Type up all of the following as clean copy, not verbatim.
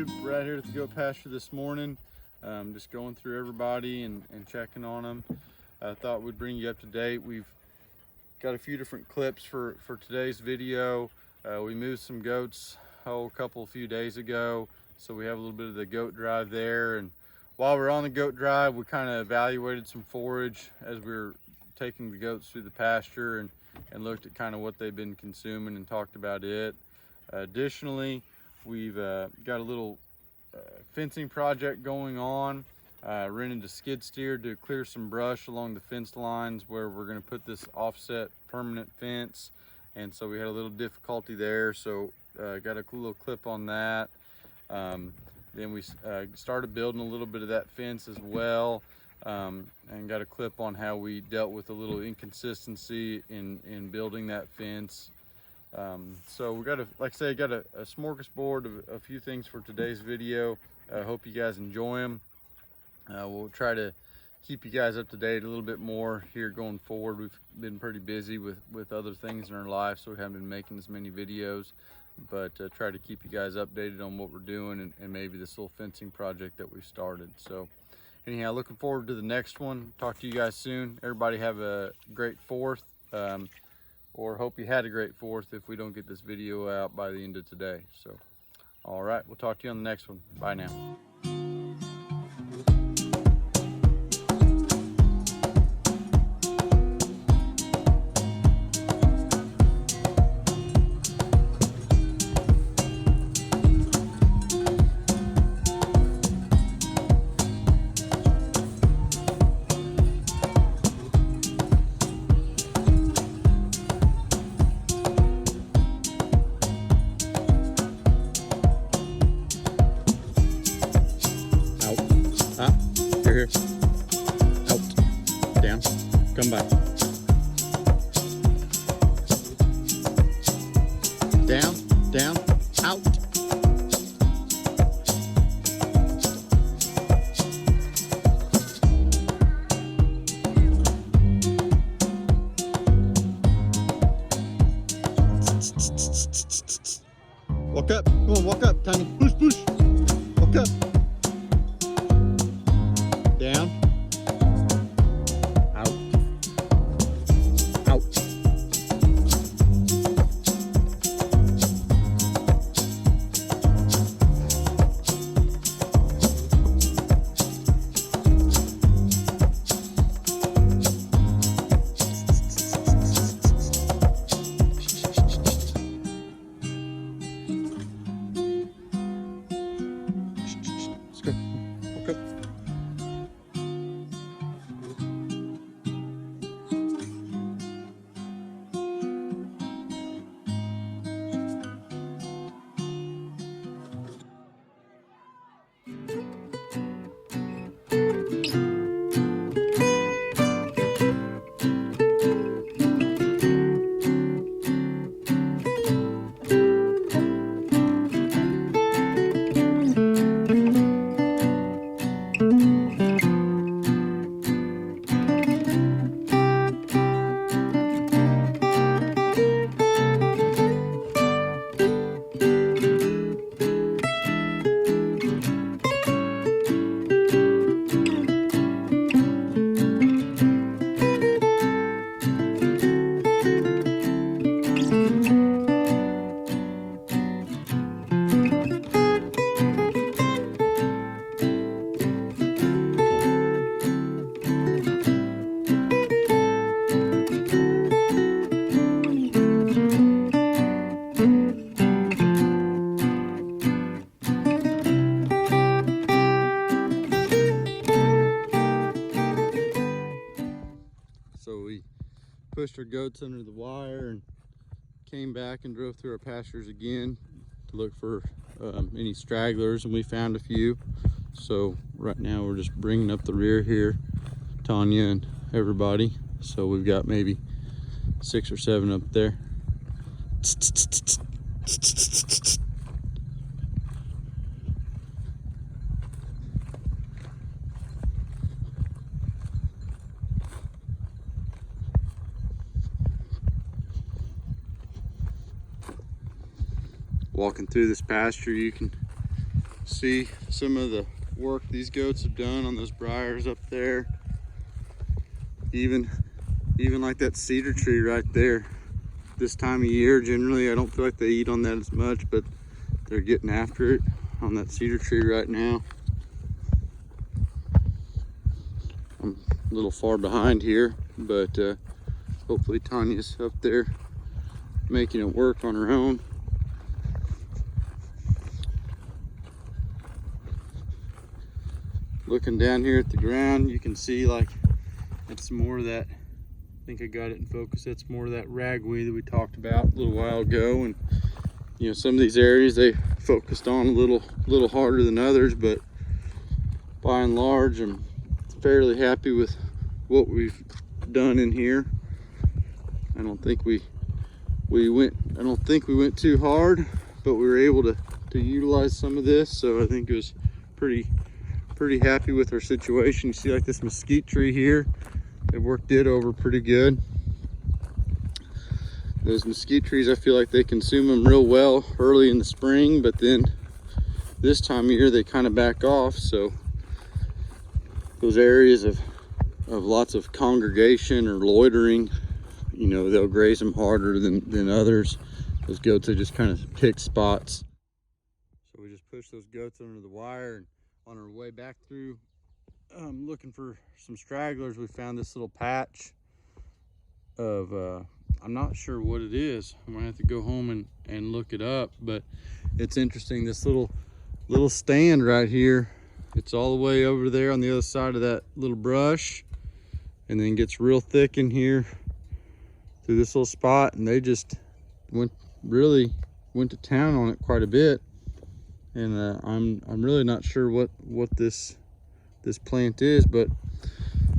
YouTube, right here at the goat pasture this morning. Just going through everybody and checking on them. I thought we'd bring you up to date. We've got a few different clips for today's video. We moved some goats a few days ago, so we have a little bit of the goat drive there. And while we're on the goat drive, we kind of evaluated some forage as we were taking the goats through the pasture and looked at kind of what they've been consuming and talked about it. Additionally, we've got a little fencing project going on. Rented a skid steer to clear some brush along the fence lines where we're going to put this offset permanent fence, and so we had a little difficulty there, so got a cool little clip on that. Then we started building a little bit of that fence as well, and got a clip on how we dealt with a little inconsistency in building that fence. So we got like I say, got a smorgasbord of a few things for today's video. I hope you guys enjoy them. We'll try to keep you guys up to date a little bit more here going forward. We've been pretty busy with other things in our life, so we haven't been making as many videos, but try to keep you guys updated on what we're doing and maybe this little fencing project that we've started. So anyhow, looking forward to the next one. Talk to you guys soon. Everybody have a great 4th, or hope you had a great 4th if we don't get this video out by the end of today. So all right, we'll talk to you on the next one. Bye now. Up, here, out, down, come back, down, out. Walk up, come on, walk up, Tiny, push, walk up. Down, out, out. Let's go, walk up. So we pushed our goats under the wire and came back and drove through our pastures again to look for any stragglers, and we found a few. So right now we're just bringing up the rear here, Tanya and everybody. So we've got maybe 6 or 7 up there. Walking through this pasture, you can See some of the work these goats have done on those briars up there. Even like that cedar tree right there. This time of year, generally, I don't feel like they eat on that as much, but they're getting after it on that cedar tree right now. I'm a little far behind here, but hopefully Tanya's up there making it work on her own. Looking down here at the ground, you can see like it's more of that, I think I got it in focus, that's more of that ragweed that we talked about a little while ago. And you know, some of these areas they focused on a little harder than others, but by and large I'm fairly happy with what we've done in here. I don't think we went too hard, but we were able to utilize some of this, so I think it was pretty happy with our situation. You see like this mesquite tree here, they've worked it over pretty good. Those mesquite trees, I feel like they consume them real well early in the spring, but then this time of year they kind of back off. So those areas of lots of congregation or loitering, you know, they'll graze them harder than others. Those goats, they just kind of pick spots. So we just push those goats under the wire, and on our way back through looking for some stragglers, we found this little patch of I'm not sure what it is. I'm gonna have to go home and look it up, but it's interesting. This little stand right here, it's all the way over there on the other side of that little brush, and then gets real thick in here through this little spot, and they just really went to town on it quite a bit. And I'm really not sure what this plant is, but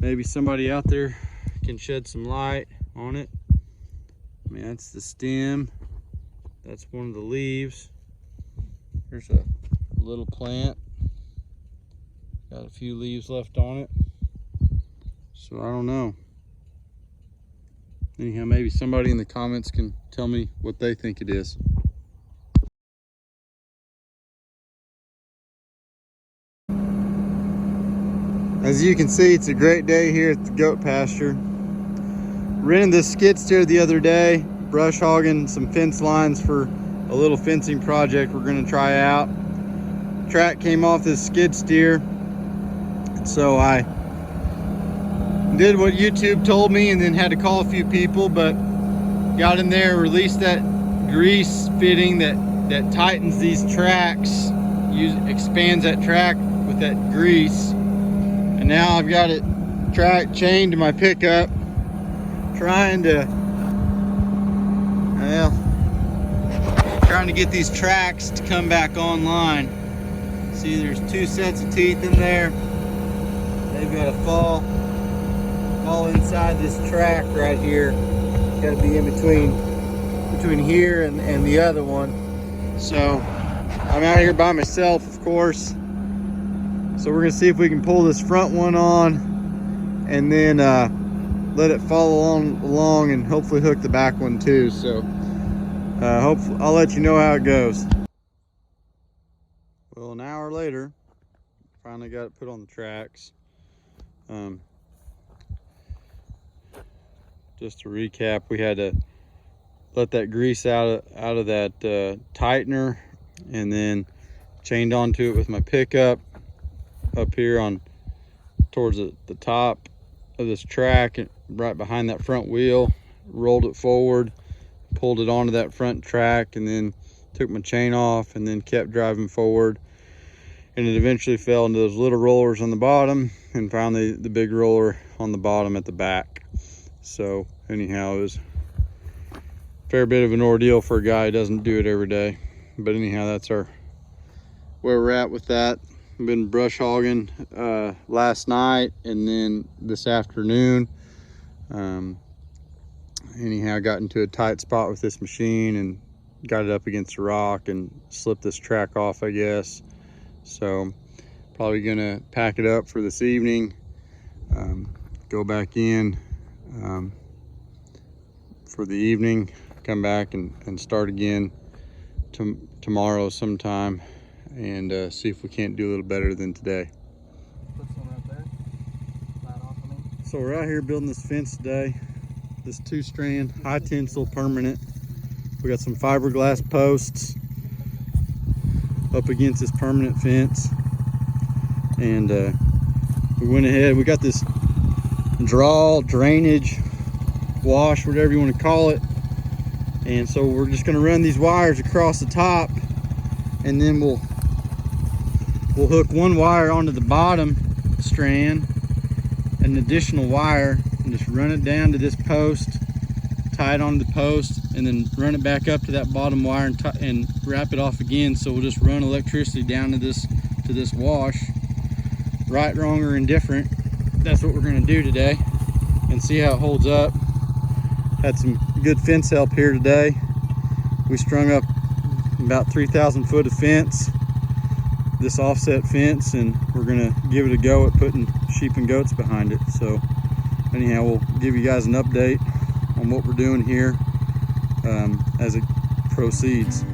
maybe somebody out there can shed some light on it. I mean, that's the stem, that's one of the leaves. Here's a little plant, got a few leaves left on it, so I don't know. Anyhow, maybe somebody in the comments can tell me what they think it is. As you can see, it's a great day here at the goat pasture. Rented this skid steer the other day, brush hogging some fence lines for a little fencing project we're gonna try out. Track came off this skid steer, so I did what YouTube told me and then had to call a few people, but got in there, released that grease fitting that tightens these tracks, expands that track with that grease. And now I've got it chained to my pickup, trying to get these tracks to come back online. See, there's 2 sets of teeth in there. They've got to fall inside this track right here. Got to be in between here and the other one. So I'm out here by myself, of course. So we're gonna see if we can pull this front one on and then let it follow along and hopefully hook the back one too. So hopefully I'll let you know how it goes. Well, an hour later, finally got it put on the tracks. Just to recap, we had to let that grease out of that tightener, and then chained onto it with my pickup up here towards the top of this track, and right behind that front wheel, rolled it forward, pulled it onto that front track, and then took my chain off and then kept driving forward. And it eventually fell into those little rollers on the bottom, and finally the big roller on the bottom at the back. So anyhow, it was a fair bit of an ordeal for a guy who doesn't do it every day. But anyhow, that's where we're at with that. I've been brush hogging last night and then this afternoon. Anyhow, I got into a tight spot with this machine and got it up against a rock and slipped this track off, I guess. So probably gonna pack it up for this evening, go back in for the evening, come back and start again tomorrow sometime and see if we can't do a little better than today. Put some right there. Right off of me. So we're out here building this fence today. This 2-strand high tensile permanent. We got some fiberglass posts up against this permanent fence, and we went ahead. We got this drainage, wash, whatever you want to call it, and so we're just going to run these wires across the top, and then we'll hook one wire onto the bottom strand, an additional wire, and just run it down to this post, tie it onto the post, and then run it back up to that bottom wire and wrap it off again. So we'll just run electricity down to this wash. Right, wrong, or indifferent, that's what we're going to do today, and see how it holds up. Had some good fence help here today. We strung up about 3,000 foot of fence, this offset fence, and we're going to give it a go at putting sheep and goats behind it. So anyhow, we'll give you guys an update on what we're doing here as it proceeds.